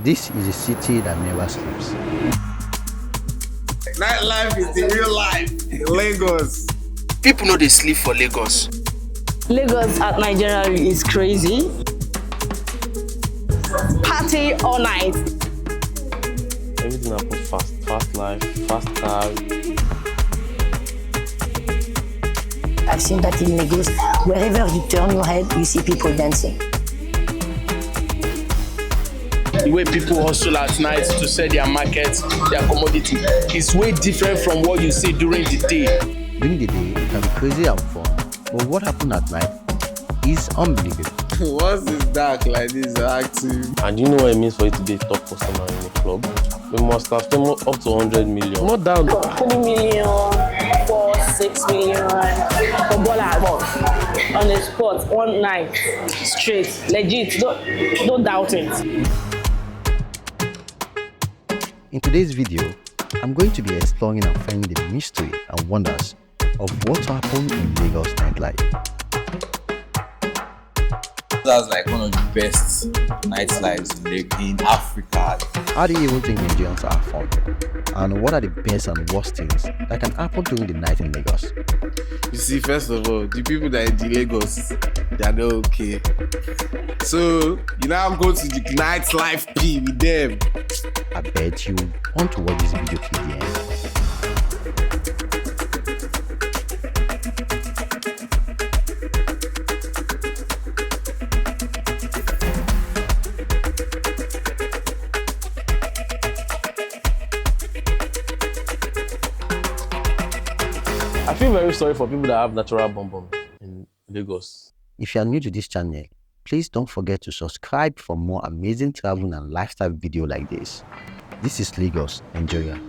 This is a city that never sleeps. Nightlife is the real life in Lagos. People know they sleep for Lagos. Lagos at night generally is crazy. Party all night. Everything happens fast. Fast life, fast cars. I've seen that in Lagos, wherever you turn your head, you see people dancing. The way people hustle at night to sell their market, their commodity, is way different from what you see during the day. During the day, it can be crazy and fun, but what happened at night is unbelievable. Once it's dark like this, active. And you know what it means for you to be a top customer in a club? We must have spent up to 100 million. Not down. 20 million, 4, 6 million for $1 on the spot, one night, straight, legit. Don't doubt it. In today's video, I'm going to be exploring and finding the mystery and wonders of what happened in Lagos nightlife. That's like one of the best nightlives in Africa. How do you even think Nigerians are fun? And what are the best and worst things that can happen during the night in Lagos? You see, first of all, the people that are in the Lagos, they are not okay. So, you now go to the nightlife P with them. I bet you want to watch this video till the end. I feel very sorry for people that have natural bum in Lagos. If you are new to this channel, please don't forget to subscribe for more amazing travel and lifestyle video like this. This is Lagos, Nigeria.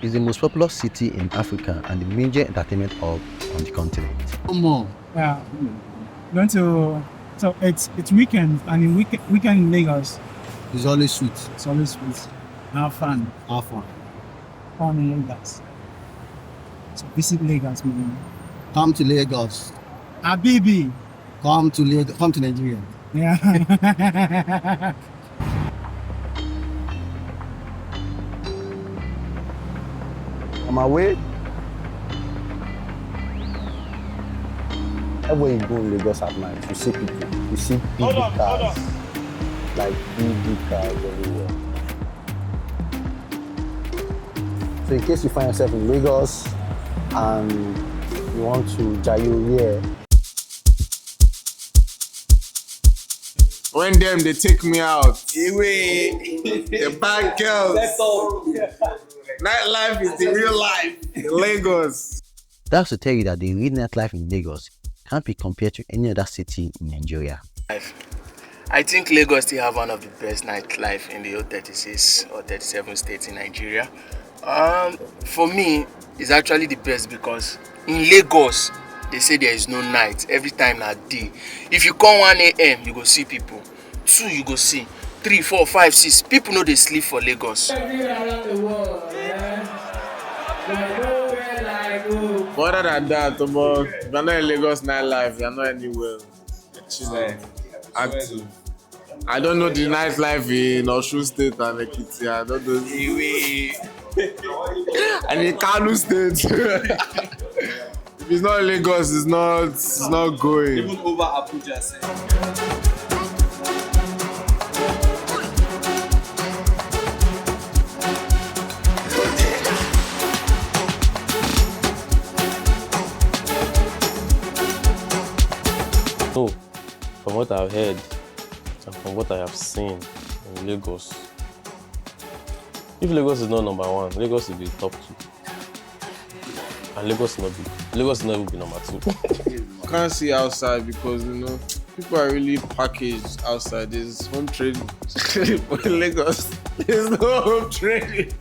It's the most popular city in Africa and the major entertainment hub on the continent. Yeah, so it's weekend, and in weekend in Lagos, It's always sweet. it's always sweet. Have fun. Have fun. Fun in Lagos. So visit Lagos, man. Come to Lagos. Habibi. Come to Lagos. Come to Nigeria. Yeah. On my way, everywhere you go in Lagos at night, you see people, you see big cars, like big cars everywhere. So in case you find yourself in Lagos and you want to jail here, When them, they take me out. Anyway, the bad girls. Nightlife is the real life in Lagos. that's to tell you that the real nightlife in Lagos can't be compared to any other city in Nigeria. I think Lagos still have one of the best nightlife in the whole 36 or 37 states in Nigeria. For me, it's actually the best because in Lagos, they say there is no night. Every time na day. If you come 1 a.m., you go see people. 2, you go see. 3, 4, 5, 6. People know they sleep for Lagos. But other than that, if you're not in Lagos nightlife, you're not anywhere. Chilling, active. I don't know the nightlife in Osun State and Ekiti. I don't know. And in Kano State. If it's not Lagos, it's not going. Even over Abuja, say. So, from what I've heard and from what I have seen in Lagos, if Lagos is not number 1, Lagos will be top 2. And Lagos will not even be number 2. Can't see outside because people are really packaged outside. There's home trading. But in Lagos, there's no home trading.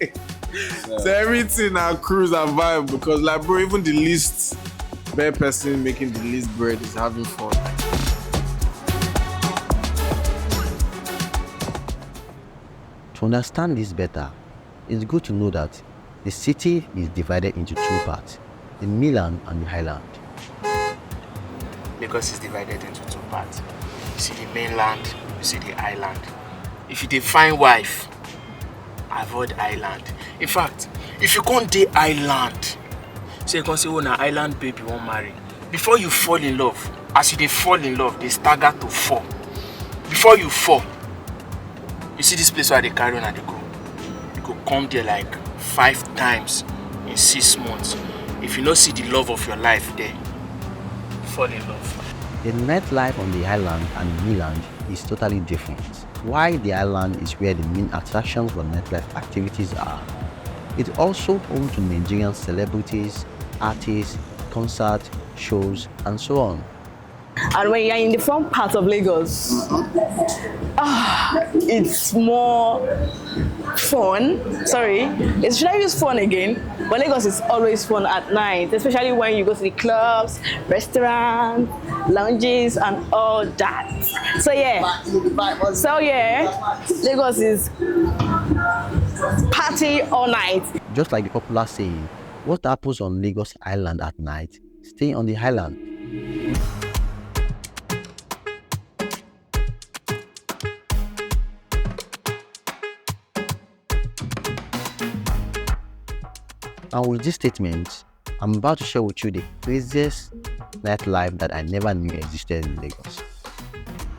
So everything are cruise and vibe because bro, even the least bad person making the least bread is having fun. To understand this better, it's good to know that the city is divided into 2 parts, the mainland and the highland. Lagos is divided into 2 parts. You see the mainland, you see the island. If you dey find wife, avoid island. In fact, if you can't dey island, say you can say, oh, na island baby won't marry. Before you fall in love, as you dey fall in love, they stagger to fall. Before you fall, you see this place where they carry on and they go. You go come there like 5 times in 6 months. If you don't see the love of your life there, fall in love. The nightlife on the island and mainland is totally different. While the island is where the main attractions for nightlife activities are, it's also home to Nigerian celebrities, artists, concerts, shows, and so on. And when you're in the front part of Lagos, it's more fun. Sorry, should I use fun again? But Lagos is always fun at night, especially when you go to the clubs, restaurants, lounges, and all that. So yeah, Lagos is party all night. Just like the popular saying, what happens on Lagos Island at night, stay on the island. And with this statement, I'm about to share with you the craziest nightlife that I never knew existed in Lagos.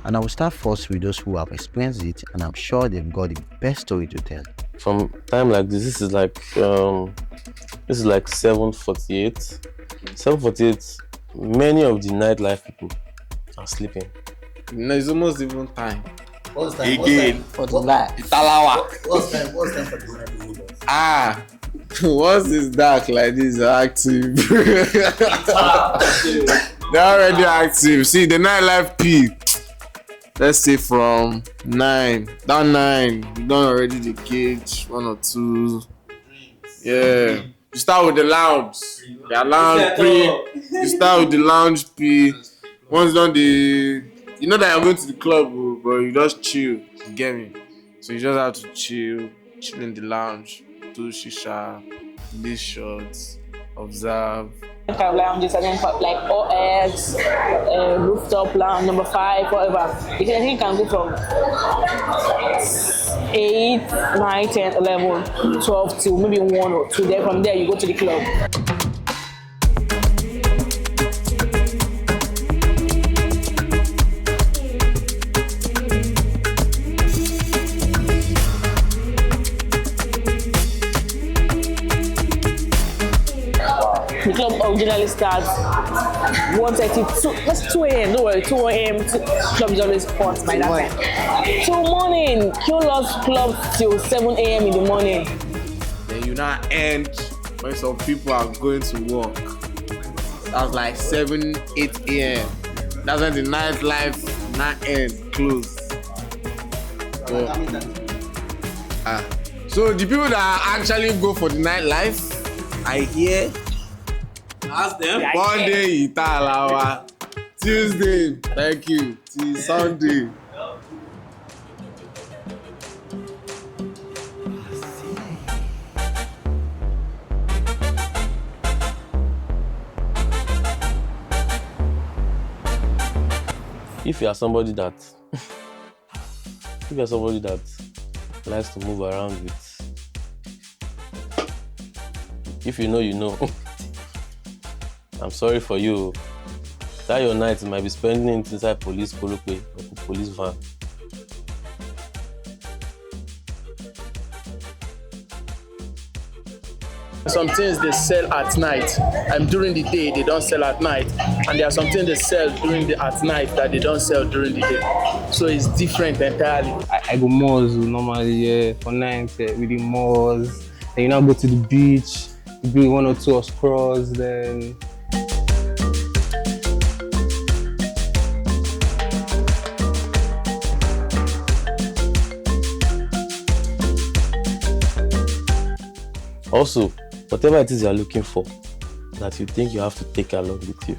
And I will start first with those who have experienced it, and I'm sure they've got the best story to tell. From time like this is like 7:48. 7:48. Many of the nightlife people are sleeping. No, it's almost even time. What's time? Again. For the night. Italawa. What's time for the night? Once it's dark like this, they're active. They're already active. See, the nightlife peak. Let's say from 9, down 9, you done already the cage, 1 or 2. Yeah. You start with the lounge. The lounge P. You start with the lounge P. Once done you know that you're going to the club, but you just chill. You get me? So you just have to chill in the lounge, do shisha, these shots, observe. Kind of lounges, and then like OX, rooftop lounge, number 5, whatever. I think you can go from 8, 9, 10, 11, 12 to maybe 1 or 2. Then from there you go to the club. The club originally starts 1:32. That's 2 a.m. Don't worry, 2 a.m. Club is always hot by that time. Till morning, Q loves club till 7 a.m. in the morning. Then you now end when some people are going to work. That's like 7, 8 a.m. That's when the nightlife now end, close. So the people that actually go for the nightlife, I hear. Ask them. Monday, Italawa. Tuesday, thank you. Till Sunday. If you are somebody that likes to move around with, if you know, you know. I'm sorry for you. That your night might be spending it inside police colloquy or police van. Some things they sell at night, and during the day they don't sell at night, and there are some things they sell at night that they don't sell during the day. So it's different entirely. I go malls normally for night with the malls. Then you now go to the beach, you do 1 or 2 cross, then. Also, whatever it is you are looking for, that you think you have to take along with you,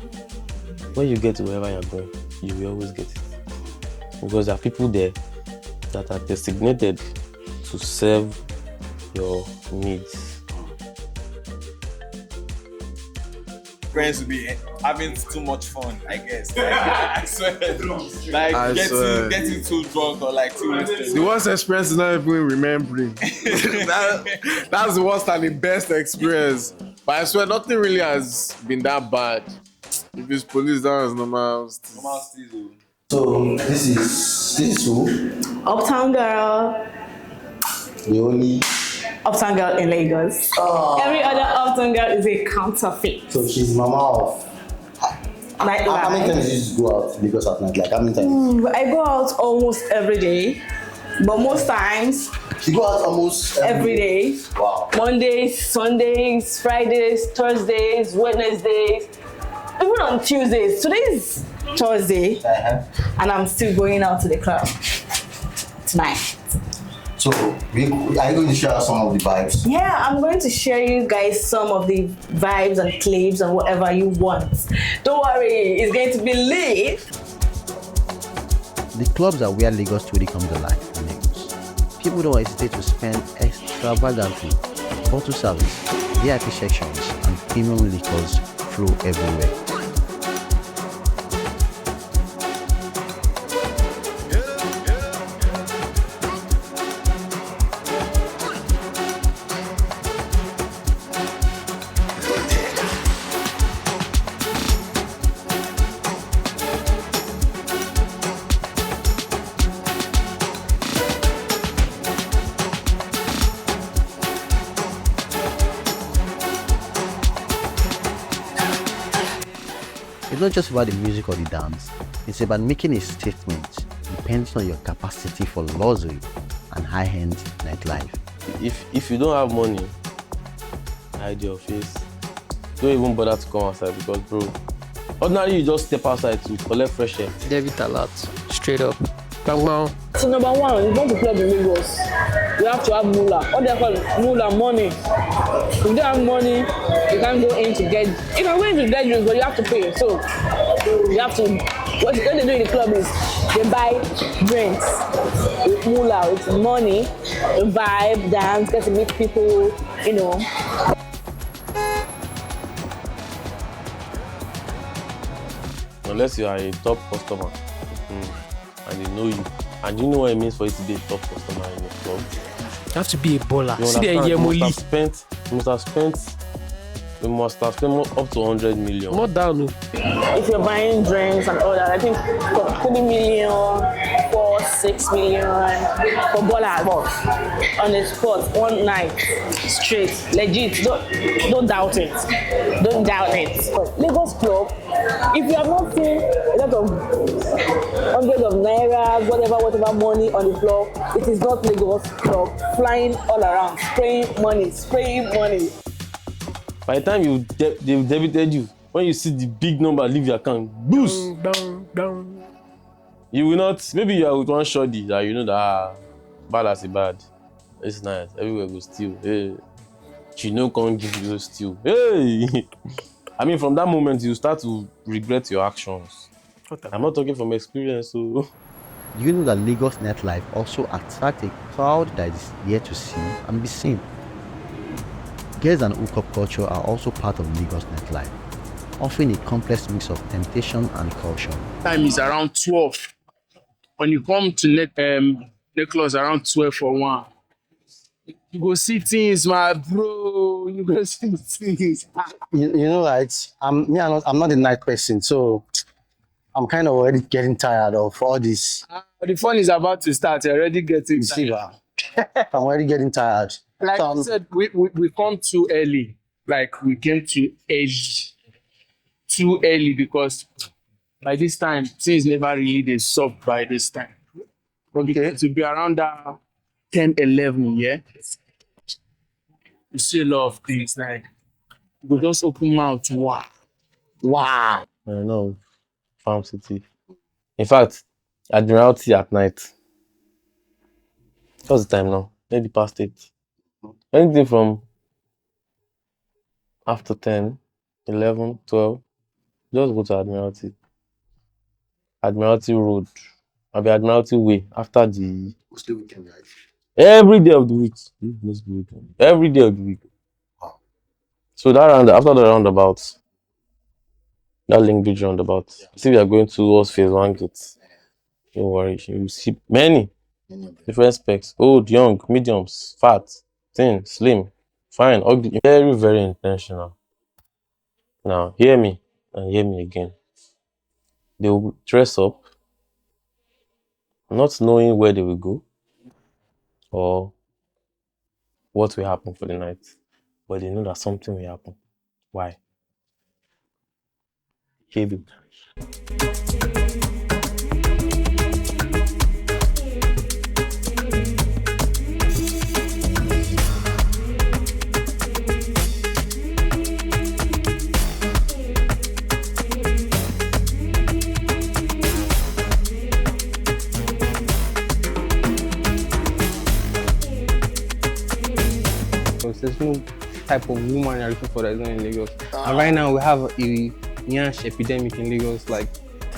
when you get to wherever you're going, you will always get it. Because there are people there that are designated to serve your needs. friends will be having too much fun, I guess. Like, I swear. Like I swear. getting too drunk or like too wasted. The worst experience is not even remembering. That's the worst and the best experience. But I swear nothing really has been that bad. If it's police, that is normal. Normal still. So this is who? Uptown girl. The only. Uptown girl in Lagos. Oh. Every other Uptown girl is a counterfeit. So she's mama of. How many times do you used to go out Lagos at night? Like how many times? I go out almost every day, but most times. She go out almost every day. Wow. Mondays, Sundays, Fridays, Thursdays, Wednesdays, even on Tuesdays. Today's Thursday, and I'm still going out to the club tonight. So, are you going to share some of the vibes? Yeah, I'm going to share you guys some of the vibes and clips and whatever you want. Don't worry, it's going to be lit. The clubs are where Lagos truly comes alive in Lagos. People don't hesitate to spend extravagantly. Bottle service, VIP sections, and premium liquors flow everywhere. It's not just about the music or the dance, it's about making a statement depending on your capacity for luxury and high-end nightlife. If you don't have money, hide your face. Don't even bother to come outside because, bro, ordinarily you just step outside to collect fresh air. Debit alert, straight up. Bang bang. So number one, you want to club in Lagos, you have to have moolah. What do they call it? Moolah, money. If you don't have money, you can't go in to get. You can go in to get drinks, but you have to pay. So you have to. What they do in the club is they buy drinks with moolah, with money, vibe, dance, get to meet people. You know. Unless you are a top customer and they know you. And you know what it means for you to be a top customer in a club? You have to be a baller. You See there, you must have spent up to 100 million. More down. If you're buying drinks and all that, I think for 20 million, 6 million for ballers on the spot, one night straight, legit. Don't doubt it. Don't doubt it. Lagos club, if you have not seen a lot of hundreds of naira, whatever money on the floor, it is not Lagos club flying all around, spraying money. By the time they've debited you, when you see the big number leave your account, boost. Down. You will not. Maybe you are with one shoddy that you know that bad as a bad. It's nice. Everywhere goes steal. Hey, Chino can't give you steal. Hey, I mean, from that moment you start to regret your actions. I'm not talking from experience, so. You know that Lagos nightlife also attracts a crowd that is here to see and be seen. Girls and hookup culture are also part of Lagos nightlife, offering a complex mix of temptation and caution. Time is around 12. When you come to Necklace around 12 for 1, you go see things, my bro. You go see things. You know, right? I'm not a night person, so I'm kind of already getting tired of all this. The fun is about to start. You're already getting tired. I'm already getting tired. Like I said, we come too early. Like we came too early because by this time, things never really they soft by this time. Okay. To be around that 10, 11, yeah. You see a lot of things like we just open mouth. Wow. I know. Farm City. In fact, Admiralty at night. What's the time now? Maybe past 8. Anything from after 10, 11, 12, just go to Admiralty. Admiralty Road. I'll be Admiralty Way after the mostly weekend, right? Every day of the week. Every day of the week. Wow. So that after the roundabout, That link bridge roundabout. See, we are going towards phase one gate. Don't worry, you will see many different specs. Old, young, mediums, fat, thin, slim, fine, ugly. Very, very intentional. Now, hear me and hear me again. They will dress up, not knowing where they will go or what will happen for the night, but they know that something will happen. Why? Heavy. There's no type of woman you're looking for that's not in Lagos. And right now we have a nyash epidemic in Lagos. Like,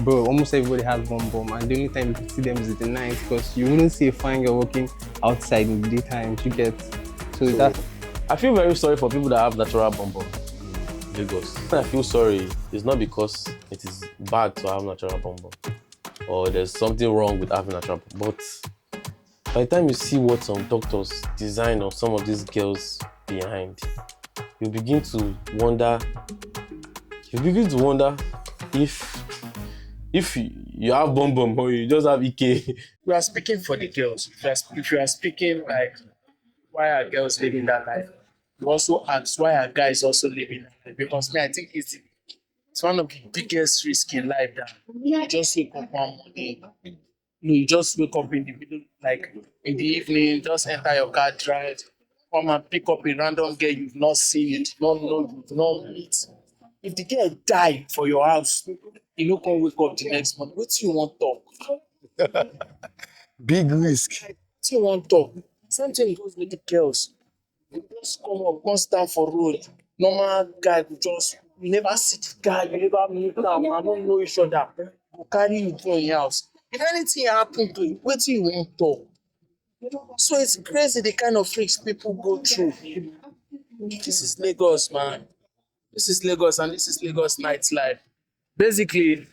bro, almost everybody has bomb, and the only time you can see them is at the night because you wouldn't see a fine girl walking outside in the daytime. You get so that's. I feel very sorry for people that have natural bomb in Lagos. I feel sorry. It's not because it is bad to have natural bomb or there's something wrong with having natural bomb, but by the time you see what some doctors design on some of these girls behind, you begin to wonder if you have bomb or you just have EK. We are speaking for the girls. If you are speaking like, why are girls living that life? You also ask, why are guys also living that life? Because me, I think it's one of the biggest risks in life that you just wake up one morning. You just wake up in the middle, like in the evening, just enter your car, drive, come and pick up a random girl you've not seen, not know, you've not meet. If the girl die for your house, you no come wake up the next morning. What do you want talk? Big risk. What do you want talk? Same thing goes with the girls. You just come up, come stand for road. Normal guy will just, you never see the guy, you never meet him, I don't know each other. Go carry you to your house. If anything happen to you, what do you want talk? So it's crazy the kind of freaks people go through. This is Lagos, man. This is Lagos, and this is Lagos nightlife. Basically,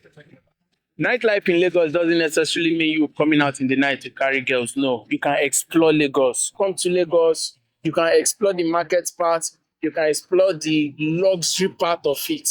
nightlife in Lagos doesn't necessarily mean you coming out in the night to carry girls. No, you can explore Lagos. Come to Lagos, you can explore the market part, you can explore the luxury part of it.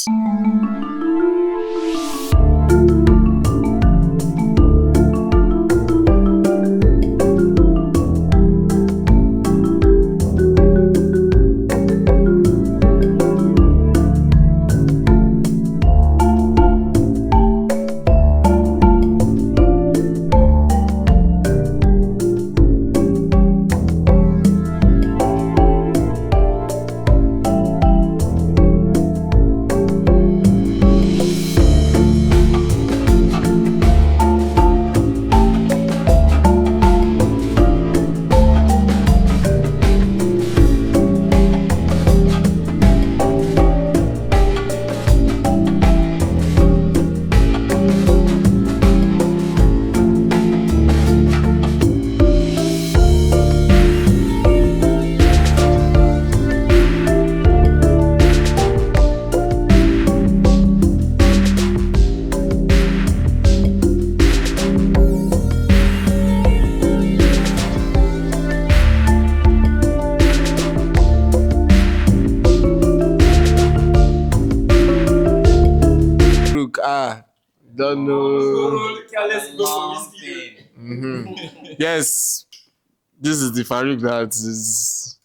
Don't know. Yes, this is the Farouk that is.